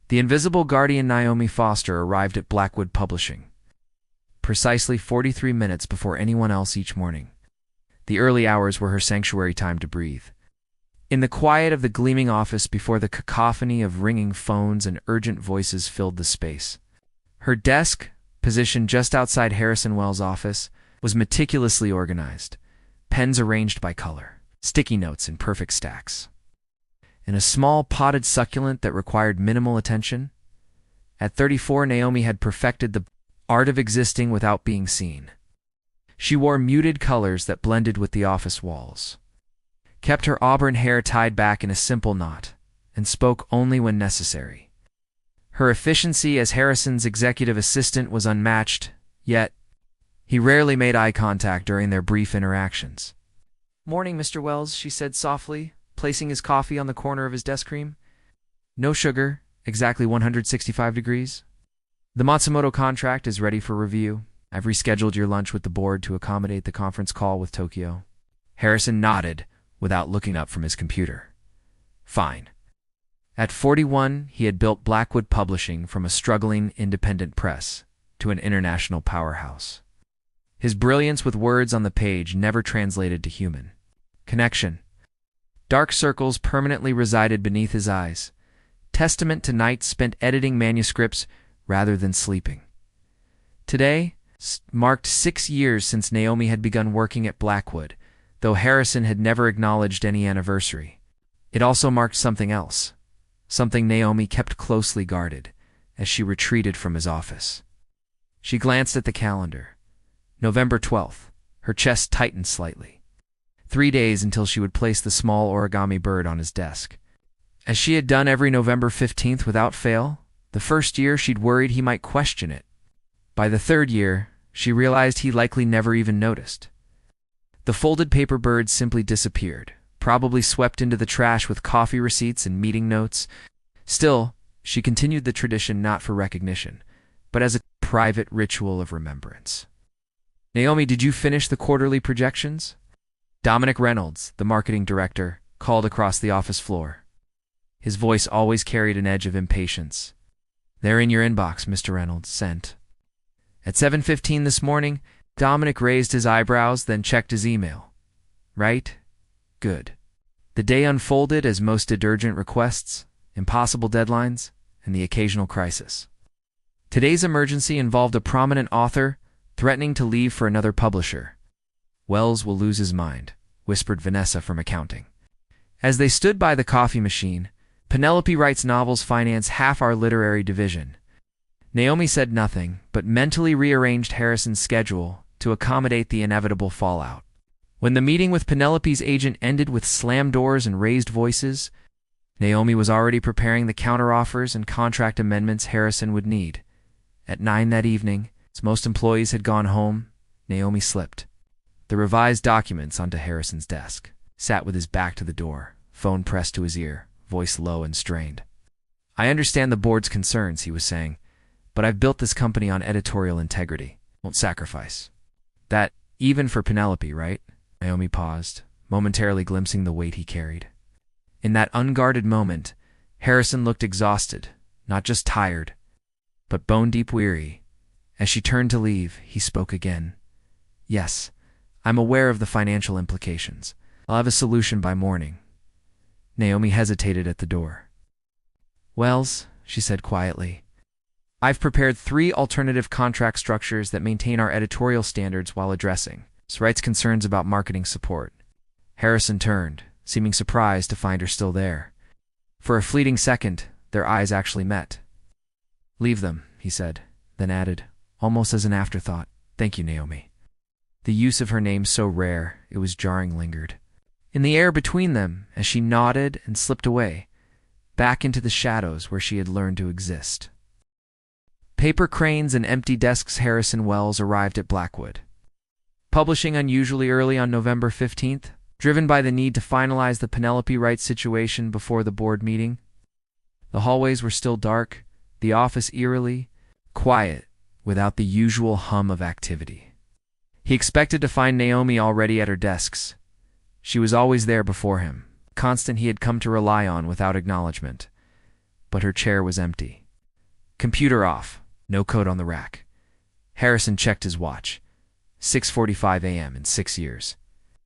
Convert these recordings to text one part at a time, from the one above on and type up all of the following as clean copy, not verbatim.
The invisible guardian Naomi Foster arrived at Blackwood Publishing, precisely 43 minutes before anyone else each morning. The early hours were her sanctuary time to breathe. In the quiet of the gleaming office before the cacophony of ringing phones and urgent voices filled the space, her desk, positioned just outside Harrison Wells' office, was meticulously organized, pens arranged by color, sticky notes in perfect stacks, and a small potted succulent that required minimal attention. At 34, Naomi had perfected the art of existing without being seen. She wore muted colors that blended with the office walls, kept her auburn hair tied back in a simple knot, and spoke only when necessary. Her efficiency as Harrison's executive assistant was unmatched, yet he rarely made eye contact during their brief interactions. "Morning, Mr. Wells," she said softly, placing his coffee on the corner of his desk cream. "No sugar, exactly 165 degrees. The Matsumoto contract is ready for review. I've rescheduled your lunch with the board to accommodate the conference call with Tokyo." Harrison nodded without looking up from his computer. Fine. At 41, he had built Blackwood Publishing from a struggling independent press to an international powerhouse. His brilliance with words on the page never translated to human connection. Dark circles permanently resided beneath his eyes, testament to nights spent editing manuscripts rather than sleeping. Today marked 6 years since Naomi had begun working at Blackwood, though Harrison had never acknowledged any anniversary. It also marked something else, something Naomi kept closely guarded as she retreated from his office. She glanced at the calendar. November 12th, her chest tightened slightly. 3 days until she would place the small origami bird on his desk. As she had done every November 15th without fail, the first year she'd worried he might question it. By the third year, she realized he likely never even noticed. The folded paper bird simply disappeared, probably swept into the trash with coffee receipts and meeting notes. Still, she continued the tradition not for recognition, but as a private ritual of remembrance. "Naomi, did you finish the quarterly projections?" Dominic Reynolds, the marketing director, called across the office floor. His voice always carried an edge of impatience. "They're in your inbox, Mr. Reynolds, sent." At 7:15 this morning, Dominic raised his eyebrows, then checked his email. "Right? Good." The day unfolded as most did: urgent requests, impossible deadlines, and the occasional crisis. Today's emergency involved a prominent author threatening to leave for another publisher. "Wells will lose his mind," whispered Vanessa from accounting. As they stood by the coffee machine, "Penelope writes novels finance half our literary division." Naomi said nothing, but mentally rearranged Harrison's schedule to accommodate the inevitable fallout. When the meeting with Penelope's agent ended with slammed doors and raised voices, Naomi was already preparing the counteroffers and contract amendments Harrison would need. At 9 that evening, as most employees had gone home, Naomi slipped the revised documents onto Harrison's desk, sat with his back to the door, phone pressed to his ear, voice low and strained. "I understand the board's concerns," he was saying, "but I've built this company on editorial integrity. Won't sacrifice that, even for Penelope, right?" Naomi paused, momentarily glimpsing the weight he carried. In that unguarded moment, Harrison looked exhausted, not just tired, but bone-deep weary. As she turned to leave, he spoke again. "Yes, I'm aware of the financial implications. I'll have a solution by morning." Naomi hesitated at the door. "Wells," she said quietly, "I've prepared 3 alternative contract structures that maintain our editorial standards while addressing rights concerns about marketing support." Harrison turned, seeming surprised to find her still there. For a fleeting second, their eyes actually met. "Leave them," he said, then added, almost as an afterthought, "Thank you, Naomi." The use of her name so rare, it was jarring, lingered in the air between them as she nodded and slipped away, back into the shadows where she had learned to exist. Paper cranes and empty desks. Harrison Wells arrived at Blackwood Publishing unusually early on November 15th, driven by the need to finalize the Penelope Wright situation before the board meeting. The hallways were still dark, the office eerily quiet, without the usual hum of activity. He expected to find Naomi already at her desks. She was always there before him, constant he had come to rely on without acknowledgement. but her chair was empty. Computer off, no code on the rack. Harrison checked his watch. 6:45 a.m. in 6 years.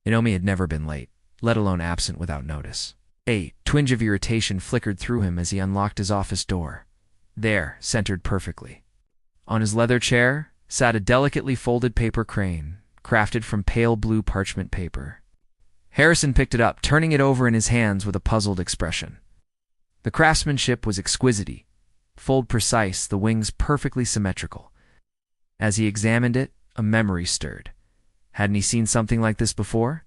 Naomi had never been late, let alone absent without notice. A twinge of irritation flickered through him as he unlocked his office door. There, centered perfectly, on his leather chair, sat a delicately folded paper crane, crafted from pale blue parchment paper. Harrison picked it up, turning it over in his hands with a puzzled expression. The craftsmanship was exquisite, fold precise, the wings perfectly symmetrical. As he examined it, a memory stirred. Hadn't he seen something like this before?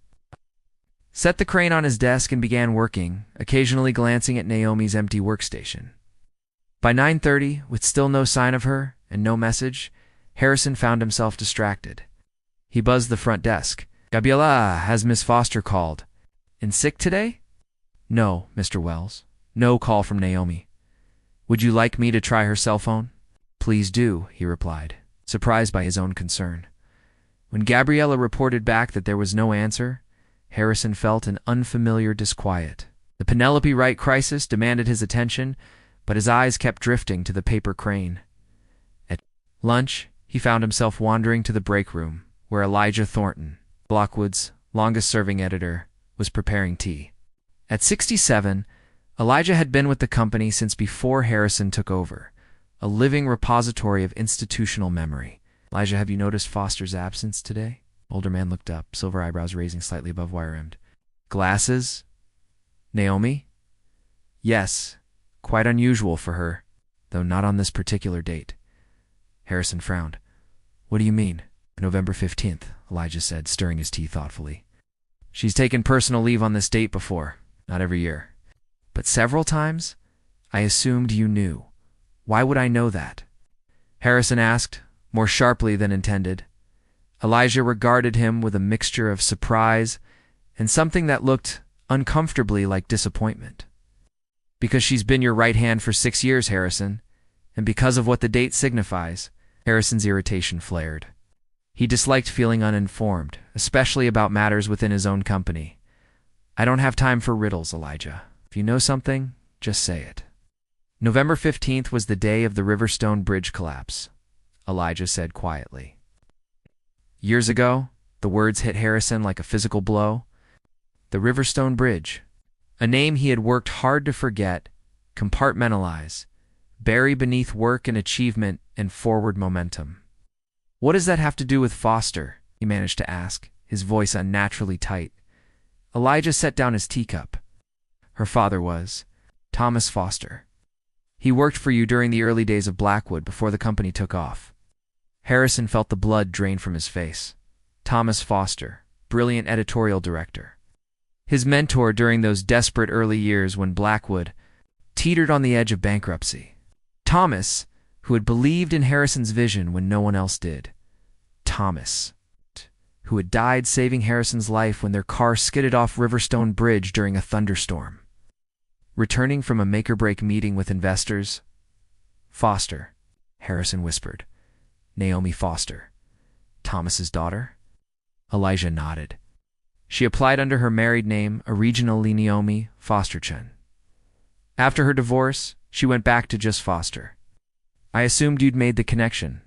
Set the crane on his desk and began working, occasionally glancing at Naomi's empty workstation. By 9:30, with still no sign of her and no message, Harrison found himself distracted. He buzzed the front desk. "Gabriella, has Miss Foster called? In sick today?" "No, Mr. Wells. No call from Naomi." "Would you like me to try her cell phone?" "Please do," he replied, surprised by his own concern. When Gabriella reported back that there was no answer, Harrison felt an unfamiliar disquiet. The Penelope Wright crisis demanded his attention, but his eyes kept drifting to the paper crane. At lunch, he found himself wandering to the break room, where Elijah Thornton, Blackwood's longest-serving editor, was preparing tea. At 67, Elijah had been with the company since before Harrison took over, a living repository of institutional memory. "Elijah, have you noticed Foster's absence today?" Older man looked up, silver eyebrows raising slightly above wire-rimmed. "Glasses? Naomi?" "Yes, quite unusual for her, though not on this particular date." Harrison frowned. "What do you mean?" "November 15th, Elijah said, stirring his tea thoughtfully. "She's taken personal leave on this date before, not every year. But several times? I assumed you knew. Why would I know that?" Harrison asked, more sharply than intended. Elijah regarded him with a mixture of surprise and something that looked uncomfortably like disappointment. "Because she's been your right hand for 6 years, Harrison, and because of what the date signifies." Harrison's irritation flared. He disliked feeling uninformed, especially about matters within his own company. "I don't have time for riddles, Elijah. If you know something, just say it." "November 15th was the day of the Riverstone Bridge collapse," Elijah said quietly. Years ago, the words hit Harrison like a physical blow. The Riverstone Bridge, a name he had worked hard to forget, compartmentalize, bury beneath work and achievement and forward momentum. "What does that have to do with Foster?" he managed to ask, his voice unnaturally tight. Elijah set down his teacup. "Her father was Thomas Foster. He worked for you during the early days of Blackwood before the company took off." Harrison felt the blood drain from his face. Thomas Foster, brilliant editorial director. His mentor during those desperate early years when Blackwood teetered on the edge of bankruptcy. Thomas, who had believed in Harrison's vision when no one else did. Thomas, who had died saving Harrison's life when their car skidded off Riverstone Bridge during a thunderstorm. Returning from a make-or-break meeting with investors. "Foster," Harrison whispered. "Naomi Foster. Thomas's daughter?" Elijah nodded. "She applied under her married name, originally Naomi Fosterchen. After her divorce, she went back to just Foster. I assumed you'd made the connection."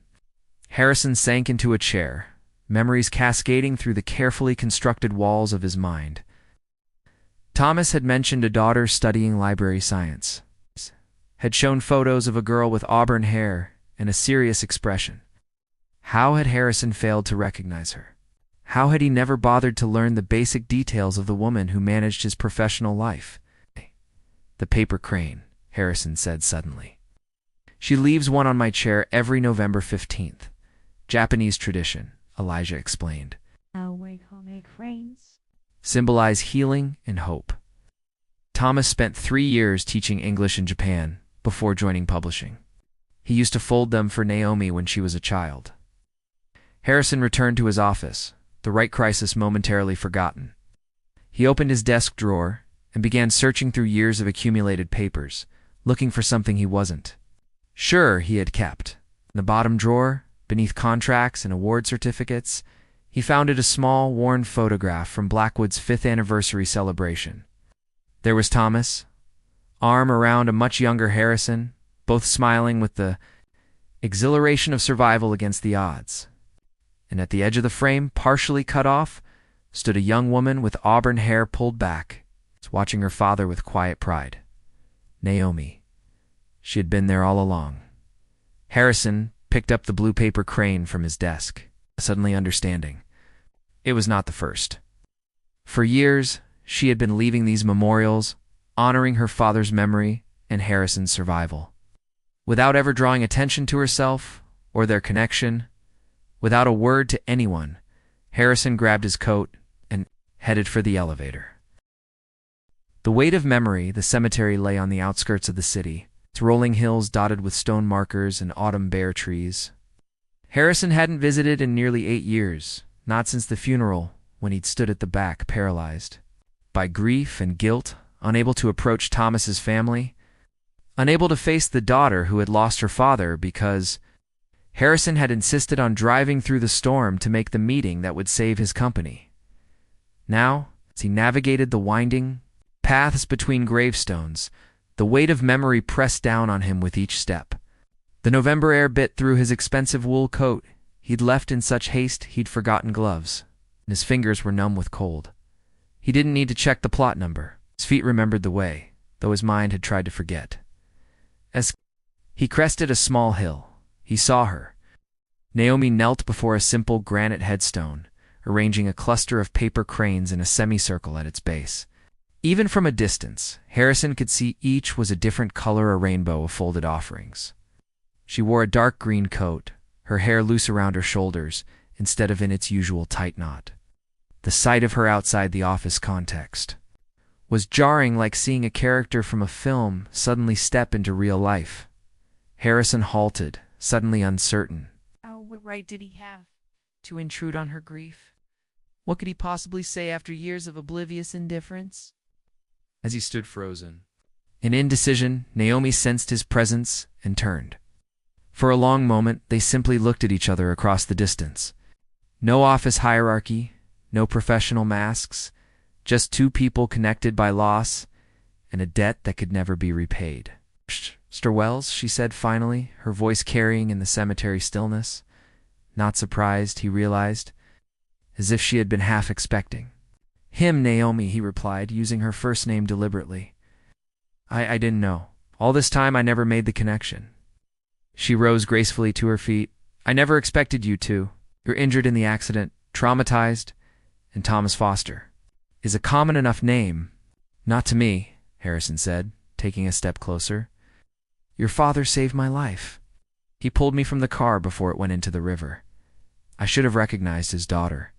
Harrison sank into a chair, memories cascading through the carefully constructed walls of his mind. Thomas had mentioned a daughter studying library science, had shown photos of a girl with auburn hair and a serious expression. How had Harrison failed to recognize her? How had he never bothered to learn the basic details of the woman who managed his professional life? "The paper crane," Harrison said suddenly. "She leaves one on my chair every November 15th. Japanese tradition," Elijah explained. Cranes "Symbolize healing and hope." Thomas spent 3 years teaching English in Japan before joining publishing. He used to fold them for Naomi when she was a child. Harrison returned to his office, the right crisis momentarily forgotten. He opened his desk drawer and began searching through years of accumulated papers, looking for something he wasn't sure he had kept. In the bottom drawer, beneath contracts and award certificates, he found a small, worn photograph from Blackwood's 5th anniversary celebration. There was Thomas, arm around a much younger Harrison, both smiling with the exhilaration of survival against the odds. And at the edge of the frame, partially cut off, stood a young woman with auburn hair pulled back, watching her father with quiet pride. Naomi. She had been there all along. Harrison picked up the blue paper crane from his desk, suddenly understanding. It was not the first. For years, she had been leaving these memorials, honoring her father's memory and Harrison's survival. Without ever drawing attention to herself or their connection, without a word to anyone, Harrison grabbed his coat and headed for the elevator. The weight of memory, the cemetery lay on the outskirts of the city, its rolling hills dotted with stone markers and autumn bare trees. Harrison hadn't visited in nearly 8 years, not since the funeral, when he'd stood at the back, paralyzed by grief and guilt, unable to approach Thomas's family, unable to face the daughter who had lost her father because Harrison had insisted on driving through the storm to make the meeting that would save his company. Now, as he navigated the winding paths between gravestones, the weight of memory pressed down on him with each step. The November air bit through his expensive wool coat he'd left in such haste he'd forgotten gloves, and his fingers were numb with cold. He didn't need to check the plot number. His feet remembered the way, though his mind had tried to forget. As he crested a small hill, he saw her. Naomi knelt before a simple granite headstone, arranging a cluster of paper cranes in a semicircle at its base. Even from a distance, Harrison could see each was a different color, a rainbow of folded offerings. She wore a dark green coat, her hair loose around her shoulders instead of in its usual tight knot. The sight of her outside the office context was jarring, like seeing a character from a film suddenly step into real life. Harrison halted, suddenly uncertain. What right did he have to intrude on her grief? What could he possibly say after years of oblivious indifference? As he stood frozen, in indecision, Naomi sensed his presence and turned. For a long moment, they simply looked at each other across the distance. No office hierarchy, no professional masks, just two people connected by loss and a debt that could never be repaid. "Mr. Wells," she said finally, her voice carrying in the cemetery stillness. Not surprised, he realized, as if she had been half expecting. "Him, Naomi," he replied, using her first name deliberately. I didn't know. All this time I never made the connection." She rose gracefully to her feet. "I never expected you to. You're injured in the accident, traumatized, and Thomas Foster is a common enough name." "Not to me," Harrison said, taking a step closer. "Your father saved my life. He pulled me from the car before it went into the river. I should have recognized his daughter."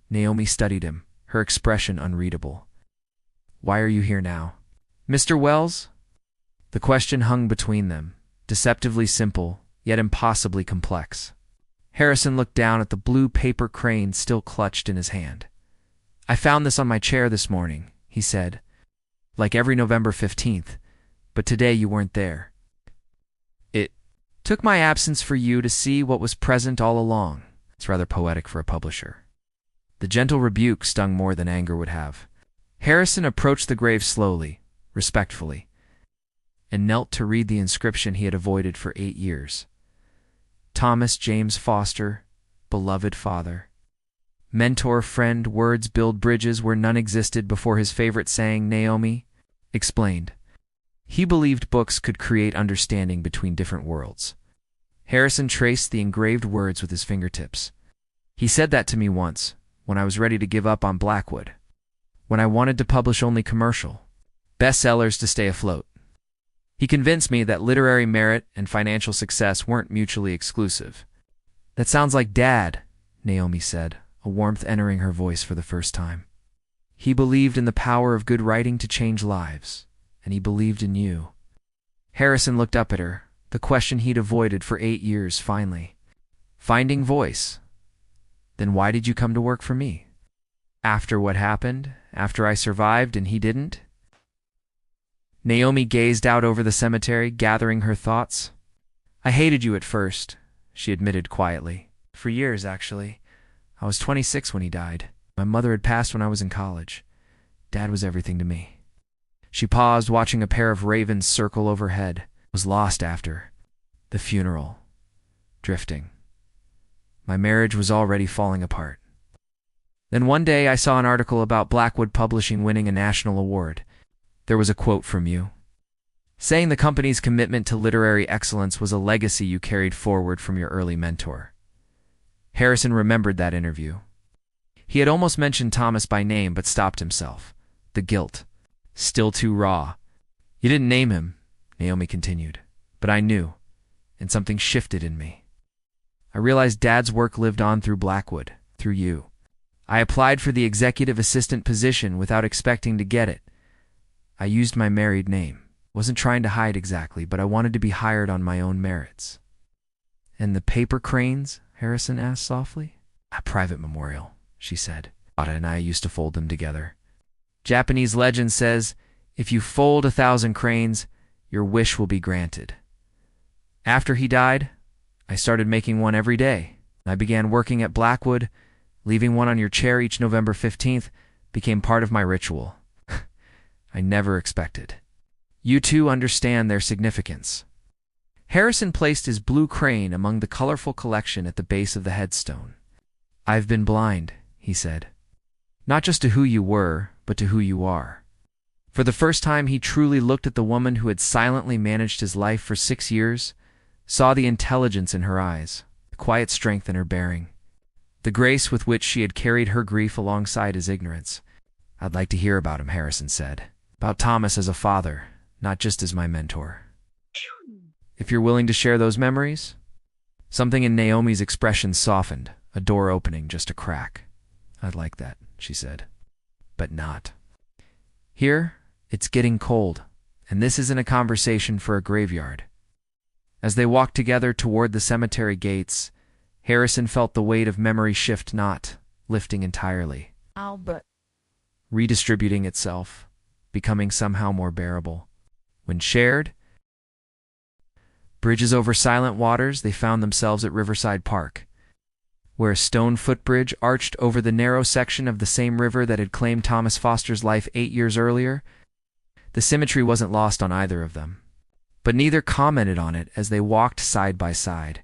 Naomi studied him, her expression unreadable. "Why are you here now?" "Mr. Wells?" The question hung between them, deceptively simple, yet impossibly complex. Harrison looked down at the blue paper crane still clutched in his hand. "I found this on my chair this morning," he said, "like every November 15th, but today you weren't there. It took my absence for you to see what was present all along." It's rather poetic for a publisher. The gentle rebuke stung more than anger would have. Harrison approached the grave slowly, respectfully, and knelt to read the inscription he had avoided for 8 years. "Thomas James Foster, beloved father. Mentor, friend, words build bridges where none existed," before his favorite saying, Naomi explained. He believed books could create understanding between different worlds. Harrison traced the engraved words with his fingertips. "He said that to me once, when I was ready to give up on Blackwood, when I wanted to publish only commercial bestsellers to stay afloat. He convinced me that literary merit and financial success weren't mutually exclusive." "That sounds like Dad," Naomi said, a warmth entering her voice for the first time. "He believed in the power of good writing to change lives, and he believed in you." Harrison looked up at her, the question he'd avoided for 8 years finally. Finding voice. "Then why did you come to work for me? After what happened? After I survived and he didn't?" Naomi gazed out over the cemetery, gathering her thoughts. "I hated you at first," she admitted quietly. "For years, actually. I was 26 when he died. My mother had passed when I was in college. Dad was everything to me." She paused, watching a pair of ravens circle overhead. Was lost after the funeral. Drifting. My marriage was already falling apart. Then one day I saw an article about Blackwood Publishing winning a national award. There was a quote from you, saying the company's commitment to literary excellence was a legacy you carried forward from your early mentor. Harrison remembered that interview. He had almost mentioned Thomas by name but stopped himself. The guilt. Still too raw. You didn't name him, Naomi continued, but I knew, and something shifted in me. I realized Dad's work lived on through Blackwood, through you. I applied for the executive assistant position without expecting to get it. I used my married name. Wasn't trying to hide exactly, but I wanted to be hired on my own merits. And the paper cranes? Harrison asked softly. A private memorial, she said. Ada and I used to fold them together. Japanese legend says, if you fold 1,000 cranes, your wish will be granted. After he died, I started making one every day. I began working at Blackwood. Leaving one on your chair each November 15th became part of my ritual. I never expected. You two understand their significance. Harrison placed his blue crane among the colorful collection at the base of the headstone. I've been blind, he said. Not just to who you were, but to who you are. For the first time, he truly looked at the woman who had silently managed his life for 6 years, saw the intelligence in her eyes, the quiet strength in her bearing, the grace with which she had carried her grief alongside his ignorance. I'd like to hear about him, Harrison said. About Thomas as a father, not just as my mentor. If you're willing to share those memories? Something in Naomi's expression softened, a door opening, just a crack. I'd like that, she said. But not. Here, it's getting cold, and this isn't a conversation for a graveyard. As they walked together toward the cemetery gates, Harrison felt the weight of memory shift, not lifting entirely, Albert. Redistributing itself, becoming somehow more bearable. When shared, bridges over silent waters, they found themselves at Riverside Park, where a stone footbridge arched over the narrow section of the same river that had claimed Thomas Foster's life 8 years earlier. The symmetry wasn't lost on either of them, but neither commented on it as they walked side by side,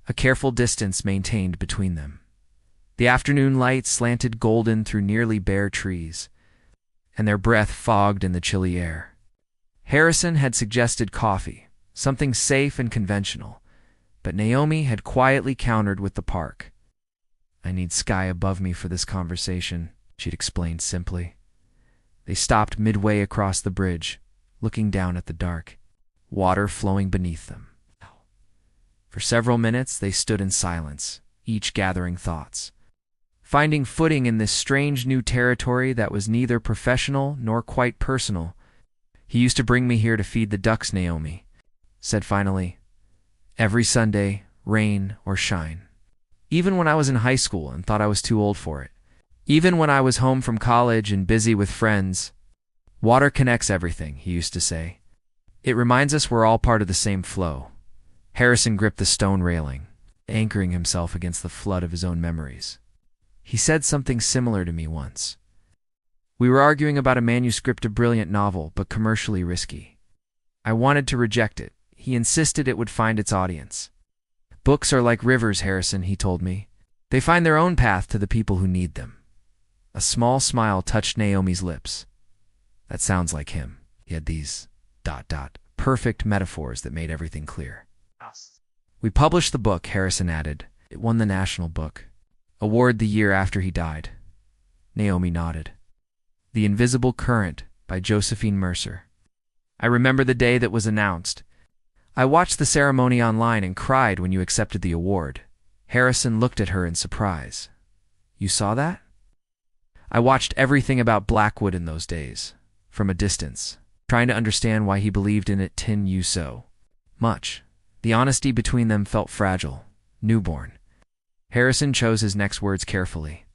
a careful distance maintained between them. The afternoon light slanted golden through nearly bare trees, and their breath fogged in the chilly air. Harrison had suggested coffee, something safe and conventional, but Naomi had quietly countered with the park. I need sky above me for this conversation, she'd explained simply. They stopped midway across the bridge, looking down at the dark, water flowing beneath them. For several minutes they stood in silence, each gathering thoughts, finding footing in this strange new territory that was neither professional nor quite personal. He used to bring me here to feed the ducks, Naomi said finally. Every Sunday, rain or shine. Even when I was in high school and thought I was too old for it. Even when I was home from college and busy with friends. Water connects everything, he used to say. It reminds us we're all part of the same flow. Harrison gripped the stone railing, anchoring himself against the flood of his own memories. He said something similar to me once. We were arguing about a manuscript, a brilliant novel, but commercially risky. I wanted to reject it. He insisted it would find its audience. Books are like rivers, Harrison, he told me. They find their own path to the people who need them. A small smile touched Naomi's lips. That sounds like him. He had these ... perfect metaphors that made everything clear. We published the book, Harrison added. It won the National Book Award the year after he died. Naomi nodded. The Invisible Current by Josephine Mercer. I remember the day that was announced. I watched the ceremony online and cried when you accepted the award. Harrison looked at her in surprise. You saw that? I watched everything about Blackwood in those days, from a distance, trying to understand why he believed in it you so much. The honesty between them felt fragile, newborn. Harrison chose his next words carefully.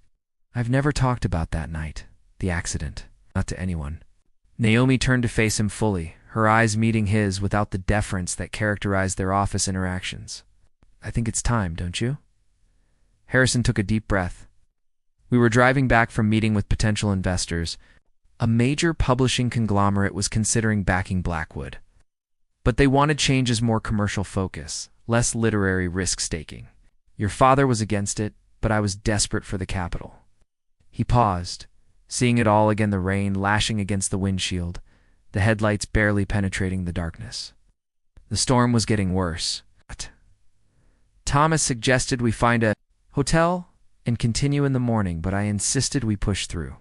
I've never talked about that night, the accident, not to anyone. Naomi turned to face him fully, her eyes meeting his without the deference that characterized their office interactions. I think it's time, don't you? Harrison took a deep breath. We were driving back from meeting with potential investors, A major publishing conglomerate was considering backing Blackwood. But they wanted change's more commercial focus, less literary risk-taking. Your father was against it, but I was desperate for the capital. He paused, seeing it all again, the rain lashing against the windshield, the headlights barely penetrating the darkness. The storm was getting worse. Thomas suggested we find a hotel and continue in the morning, but I insisted we push through.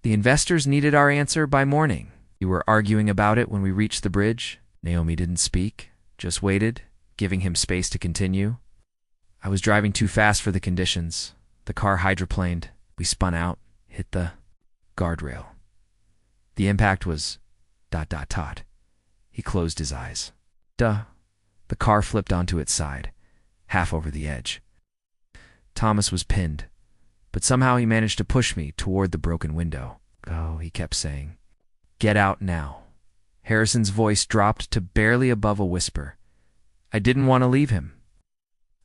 The investors needed our answer by morning. We were arguing about it when we reached the bridge. Naomi didn't speak, just waited, giving him space to continue. I was driving too fast for the conditions. The car hydroplaned. We spun out, hit the guardrail. The impact was ... He closed his eyes. Duh. The car flipped onto its side, half over the edge. Thomas was pinned, but somehow he managed to push me toward the broken window. Oh, he kept saying. Get out now. Harrison's voice dropped to barely above a whisper. I didn't want to leave him.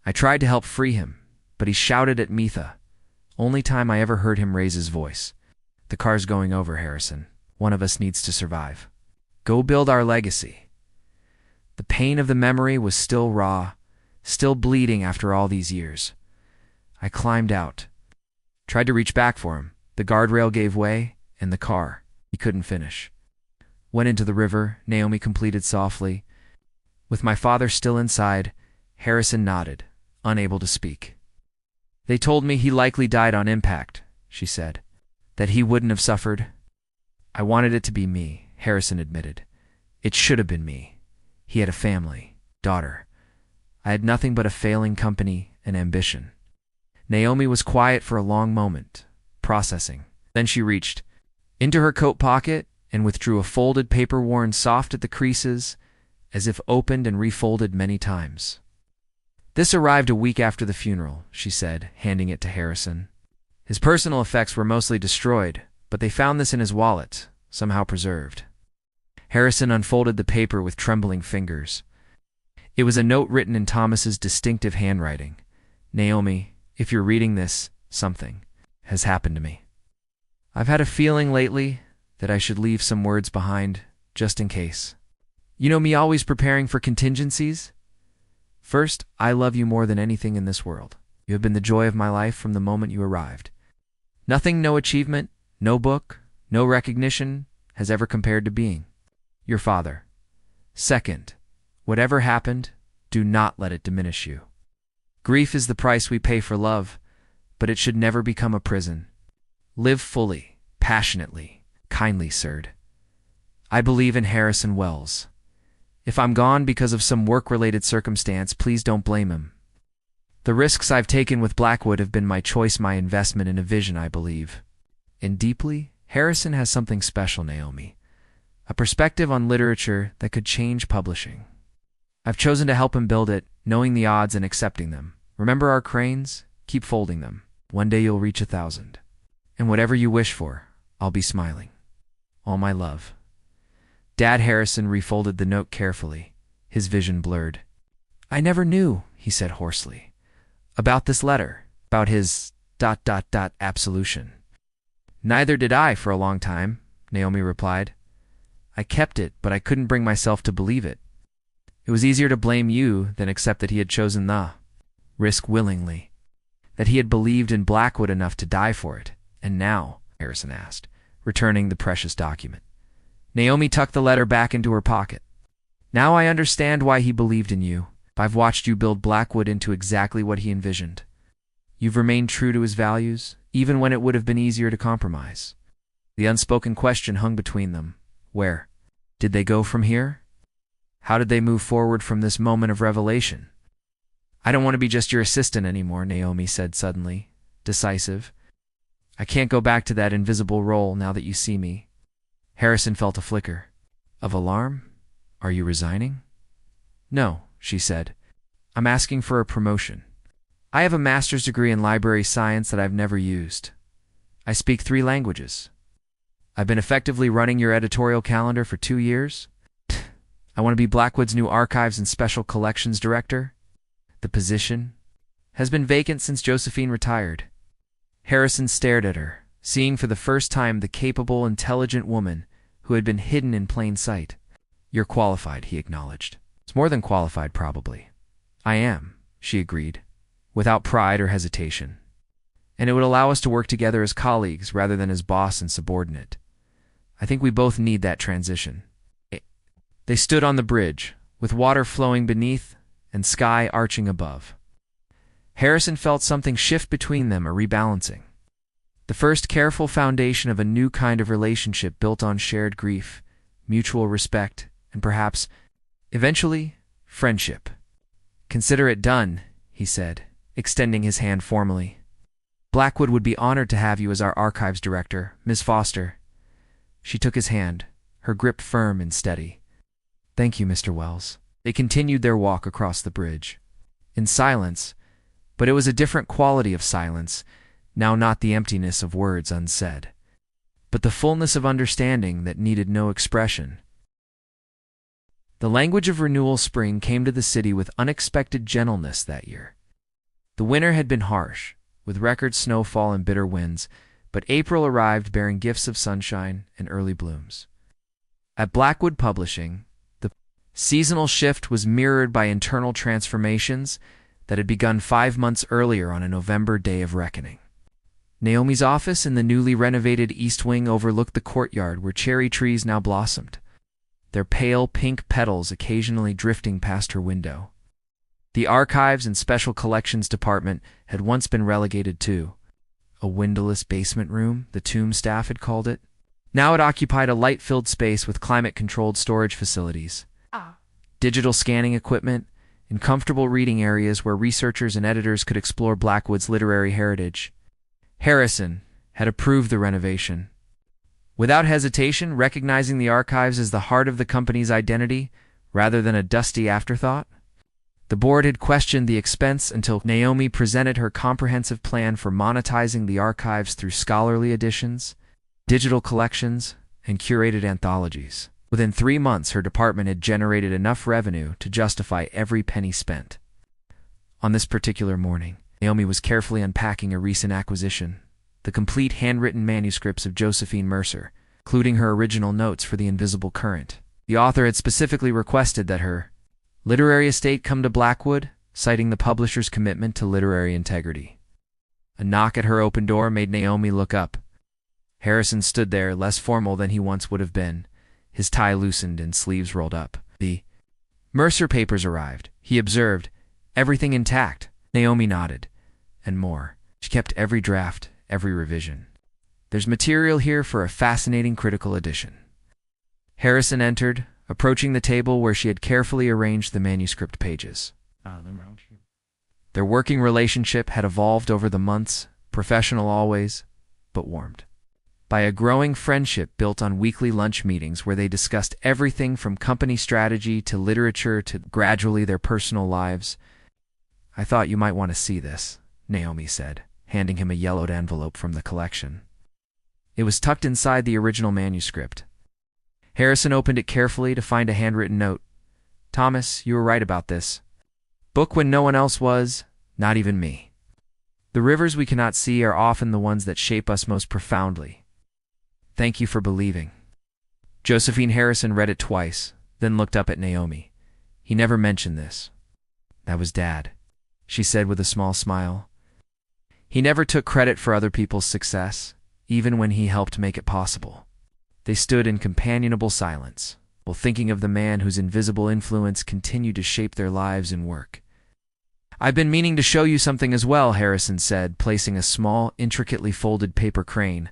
I tried to help free him, but he shouted at Mitha. Only time I ever heard him raise his voice. The car's going over, Harrison. One of us needs to survive. Go build our legacy. The pain of the memory was still raw, still bleeding after all these years. I climbed out, tried to reach back for him. The guardrail gave way, and the car. He couldn't finish. Went into the river, Naomi completed softly. With my father still inside, Harrison nodded, unable to speak. They told me he likely died on impact, she said. That he wouldn't have suffered. I wanted it to be me, Harrison admitted. It should have been me. He had a family, daughter. I had nothing but a failing company and ambition. Naomi was quiet for a long moment, processing. Then she reached into her coat pocket and withdrew a folded paper worn soft at the creases, as if opened and refolded many times. This arrived a week after the funeral, she said, handing it to Harrison. His personal effects were mostly destroyed, but they found this in his wallet, somehow preserved. Harrison unfolded the paper with trembling fingers. It was a note written in Thomas's distinctive handwriting. Naomi, if you're reading this, something has happened to me. I've had a feeling lately that I should leave some words behind, just in case. You know me, always preparing for contingencies? First, I love you more than anything in this world. You have been the joy of my life from the moment you arrived. Nothing, no achievement, no book, no recognition has ever compared to being your father. Second, whatever happened, do not let it diminish you. Grief is the price we pay for love, but it should never become a prison. Live fully, passionately, kindly, sir. I believe in Harrison Wells. If I'm gone because of some work-related circumstance, please don't blame him. The risks I've taken with Blackwood have been my choice, my investment in a vision I believe in deeply. Harrison has something special, Naomi. A perspective on literature that could change publishing. I've chosen to help him build it, knowing the odds and accepting them. Remember our cranes? Keep folding them. One day you'll reach 1,000. And whatever you wish for, I'll be smiling. All my love. Dad. Harrison refolded the note carefully, his vision blurred. I never knew, he said hoarsely, about this letter, about his ... absolution. Neither did I for a long time, Naomi replied. I kept it, but I couldn't bring myself to believe it. It was easier to blame you than accept that he had chosen the risk willingly, that he had believed in Blackwood enough to die for it. And now, Harrison asked, returning the precious document. Naomi tucked the letter back into her pocket. Now I understand why he believed in you. I've watched you build Blackwood into exactly what he envisioned. You've remained true to his values, even when it would have been easier to compromise. The unspoken question hung between them. Where did they go from here? How did they move forward from this moment of revelation? I don't want to be just your assistant anymore, Naomi said suddenly, decisive. I can't go back to that invisible role now that you see me. Harrison felt a flicker of alarm. Are you resigning? No, she said. I'm asking for a promotion. I have a master's degree in library science that I've never used. I speak 3 languages. I've been effectively running your editorial calendar for 2 years. I want to be Blackwood's new archives and special collections director. The position has been vacant since Josephine retired. Harrison stared at her, seeing for the first time the capable, intelligent woman who had been hidden in plain sight. "You're qualified," he acknowledged. "It's more than qualified, probably." "I am," she agreed, without pride or hesitation. "And it would allow us to work together as colleagues rather than as boss and subordinate. I think we both need that transition." They stood on the bridge, with water flowing beneath and sky arching above. Harrison felt something shift between them, a rebalancing. The first careful foundation of a new kind of relationship built on shared grief, mutual respect, and perhaps, eventually, friendship. "Consider it done," he said, extending his hand formally. "Blackwood would be honored to have you as our archives director, Miss Foster." She took his hand, her grip firm and steady. "Thank you, Mr. Wells." They continued their walk across the bridge. In silence, but it was a different quality of silence, now not the emptiness of words unsaid, but the fullness of understanding that needed no expression. The language of renewal spring came to the city with unexpected gentleness that year. The winter had been harsh, with record snowfall and bitter winds, but April arrived bearing gifts of sunshine and early blooms. At Blackwood Publishing, the seasonal shift was mirrored by internal transformations that had begun 5 months earlier on a November day of reckoning. Naomi's office in the newly renovated East Wing overlooked the courtyard where cherry trees now blossomed, their pale pink petals occasionally drifting past her window. The Archives and Special Collections Department had once been relegated to a windowless basement room, the tomb staff had called it. Now it occupied a light-filled space with climate-controlled storage facilities, digital scanning equipment, and comfortable reading areas where researchers and editors could explore Blackwood's literary heritage. Harrison had approved the renovation. Without hesitation, recognizing the archives as the heart of the company's identity rather than a dusty afterthought. The board had questioned the expense until Naomi presented her comprehensive plan for monetizing the archives through scholarly editions, digital collections, and curated anthologies. Within 3 months, her department had generated enough revenue to justify every penny spent. On this particular morning, Naomi was carefully unpacking a recent acquisition, the complete handwritten manuscripts of Josephine Mercer, including her original notes for The Invisible Current. The author had specifically requested that her literary estate come to Blackwood, citing the publisher's commitment to literary integrity. A knock at her open door made Naomi look up. Harrison stood there, less formal than he once would have been, his tie loosened and sleeves rolled up. "The Mercer papers arrived," he observed. "Everything intact." Naomi nodded. "And more. She kept every draft, every revision. There's material here for a fascinating critical edition." Harrison entered, approaching the table where she had carefully arranged the manuscript pages. Their working relationship had evolved over the months, professional always, but warmed by a growing friendship built on weekly lunch meetings where they discussed everything from company strategy to literature to gradually their personal lives. "I thought you might want to see this," Naomi said, handing him a yellowed envelope from the collection. It was tucked inside the original manuscript. Harrison opened it carefully to find a handwritten note. "Thomas, you were right about this. Book when no one else was, not even me. The rivers we cannot see are often the ones that shape us most profoundly. Thank you for believing." Josephine Harrison read it twice, then looked up at Naomi. "He never mentioned this." "That was Dad," she said with a small smile. "He never took credit for other people's success, even when he helped make it possible." They stood in companionable silence, while thinking of the man whose invisible influence continued to shape their lives and work. "I've been meaning to show you something as well," Harrison said, placing a small, intricately folded paper crane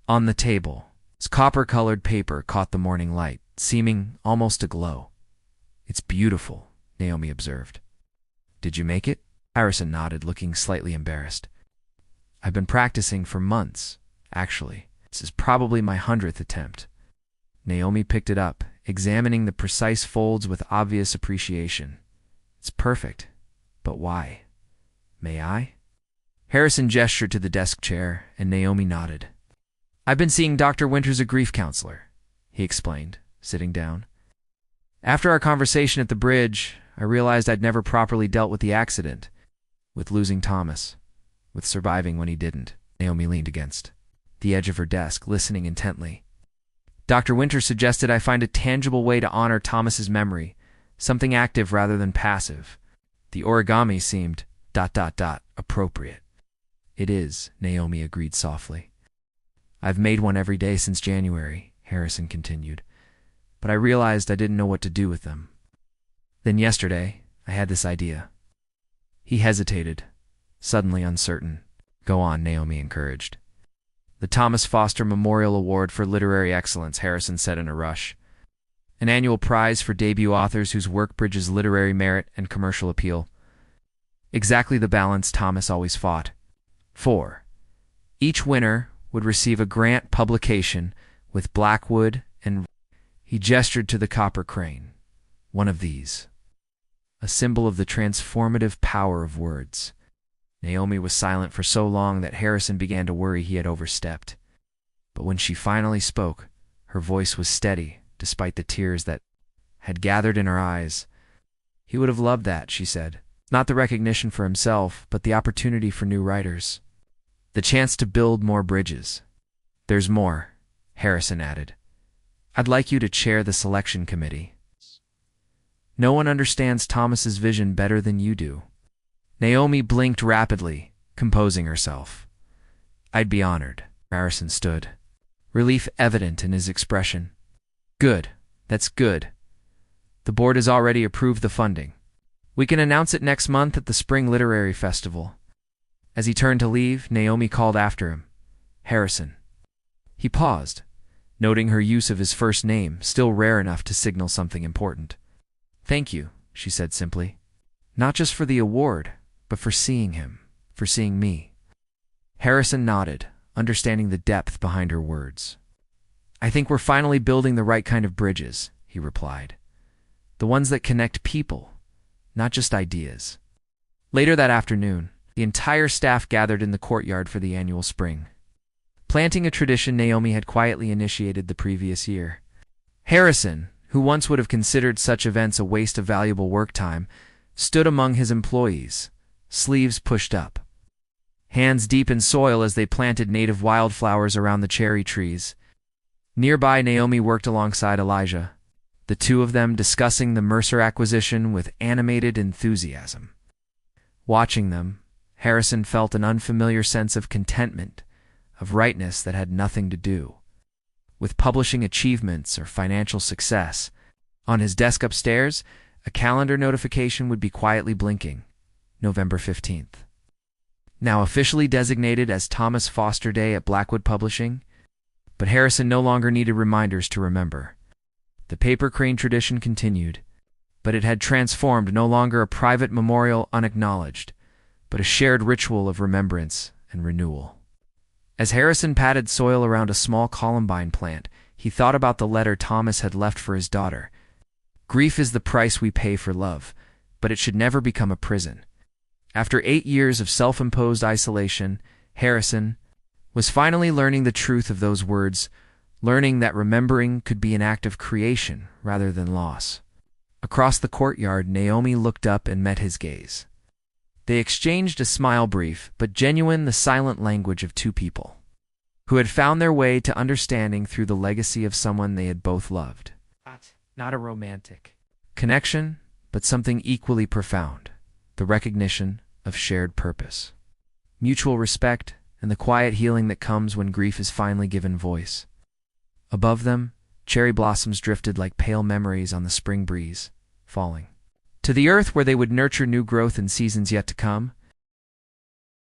on the table. Its copper-colored paper caught the morning light, seeming almost aglow. "It's beautiful," Naomi observed. "Did you make it?" Harrison nodded, looking slightly embarrassed. "I've been practicing for months, actually. This is probably my 100th attempt." Naomi picked it up, examining the precise folds with obvious appreciation. "It's perfect. But why? May I?" Harrison gestured to the desk chair, and Naomi nodded. "I've been seeing Dr. Winters, a grief counselor," he explained, sitting down. "After our conversation at the bridge, I realized I'd never properly dealt with the accident, with losing Thomas, with surviving when he didn't." Naomi leaned against the edge of her desk, listening intently. Dr. Winter suggested I find a tangible way to honor Thomas's memory, something active rather than passive. The origami seemed ... appropriate. It is, Naomi agreed softly. I've made one every day since January, Harrison continued, but I realized I didn't know what to do with them. Then yesterday, I had this idea. He hesitated, suddenly uncertain. Go on, Naomi encouraged. The Thomas Foster Memorial Award for Literary Excellence, Harrison said in a rush. An annual prize for debut authors whose work bridges literary merit and commercial appeal. Exactly the balance Thomas always fought. 4. Each winner would receive a grant publication with Blackwood and... He gestured to the copper crane. One of these. A symbol of the transformative power of words. Naomi was silent for so long that Harrison began to worry he had overstepped. But when she finally spoke, her voice was steady, despite the tears that had gathered in her eyes. He would have loved that, she said. Not the recognition for himself, but the opportunity for new writers. The chance to build more bridges. There's more, Harrison added. I'd like you to chair the selection committee. No one understands Thomas's vision better than you do. Naomi blinked rapidly, composing herself. I'd be honored. Harrison stood, relief evident in his expression. Good. That's good. The board has already approved the funding. We can announce it next month at the Spring Literary Festival. As he turned to leave, Naomi called after him. Harrison. He paused, noting her use of his first name, still rare enough to signal something important. Thank you, she said simply. Not just for the award, but for seeing him, for seeing me. Harrison nodded, understanding the depth behind her words. I think we're finally building the right kind of bridges, he replied. The ones that connect people, not just ideas. Later that afternoon, the entire staff gathered in the courtyard for the annual spring. Planting a tradition Naomi had quietly initiated the previous year. Harrison, who once would have considered such events a waste of valuable work time, stood among his employees, sleeves pushed up, hands deep in soil as they planted native wildflowers around the cherry trees. Nearby, Naomi worked alongside Elijah, the two of them discussing the Mercer acquisition with animated enthusiasm. Watching them, Harrison felt an unfamiliar sense of contentment, of rightness that had nothing to do with publishing achievements or financial success. On his desk upstairs, a calendar notification would be quietly blinking. November 15th. Now officially designated as Thomas Foster Day at Blackwood Publishing, but Harrison no longer needed reminders to remember. The paper crane tradition continued, but it had transformed, no longer a private memorial unacknowledged, but a shared ritual of remembrance and renewal. As Harrison patted soil around a small columbine plant, he thought about the letter Thomas had left for his daughter. Grief is the price we pay for love, but it should never become a prison. After 8 years of self-imposed isolation, Harrison was finally learning the truth of those words, learning that remembering could be an act of creation rather than loss. Across the courtyard, Naomi looked up and met his gaze. They exchanged a smile, brief but genuine, the silent language of two people who had found their way to understanding through the legacy of someone they had both loved. Not a romantic connection, but something equally profound, the recognition of shared purpose, mutual respect, and the quiet healing that comes when grief is finally given voice. Above them, cherry blossoms drifted like pale memories on the spring breeze, falling to the earth where they would nurture new growth in seasons yet to come.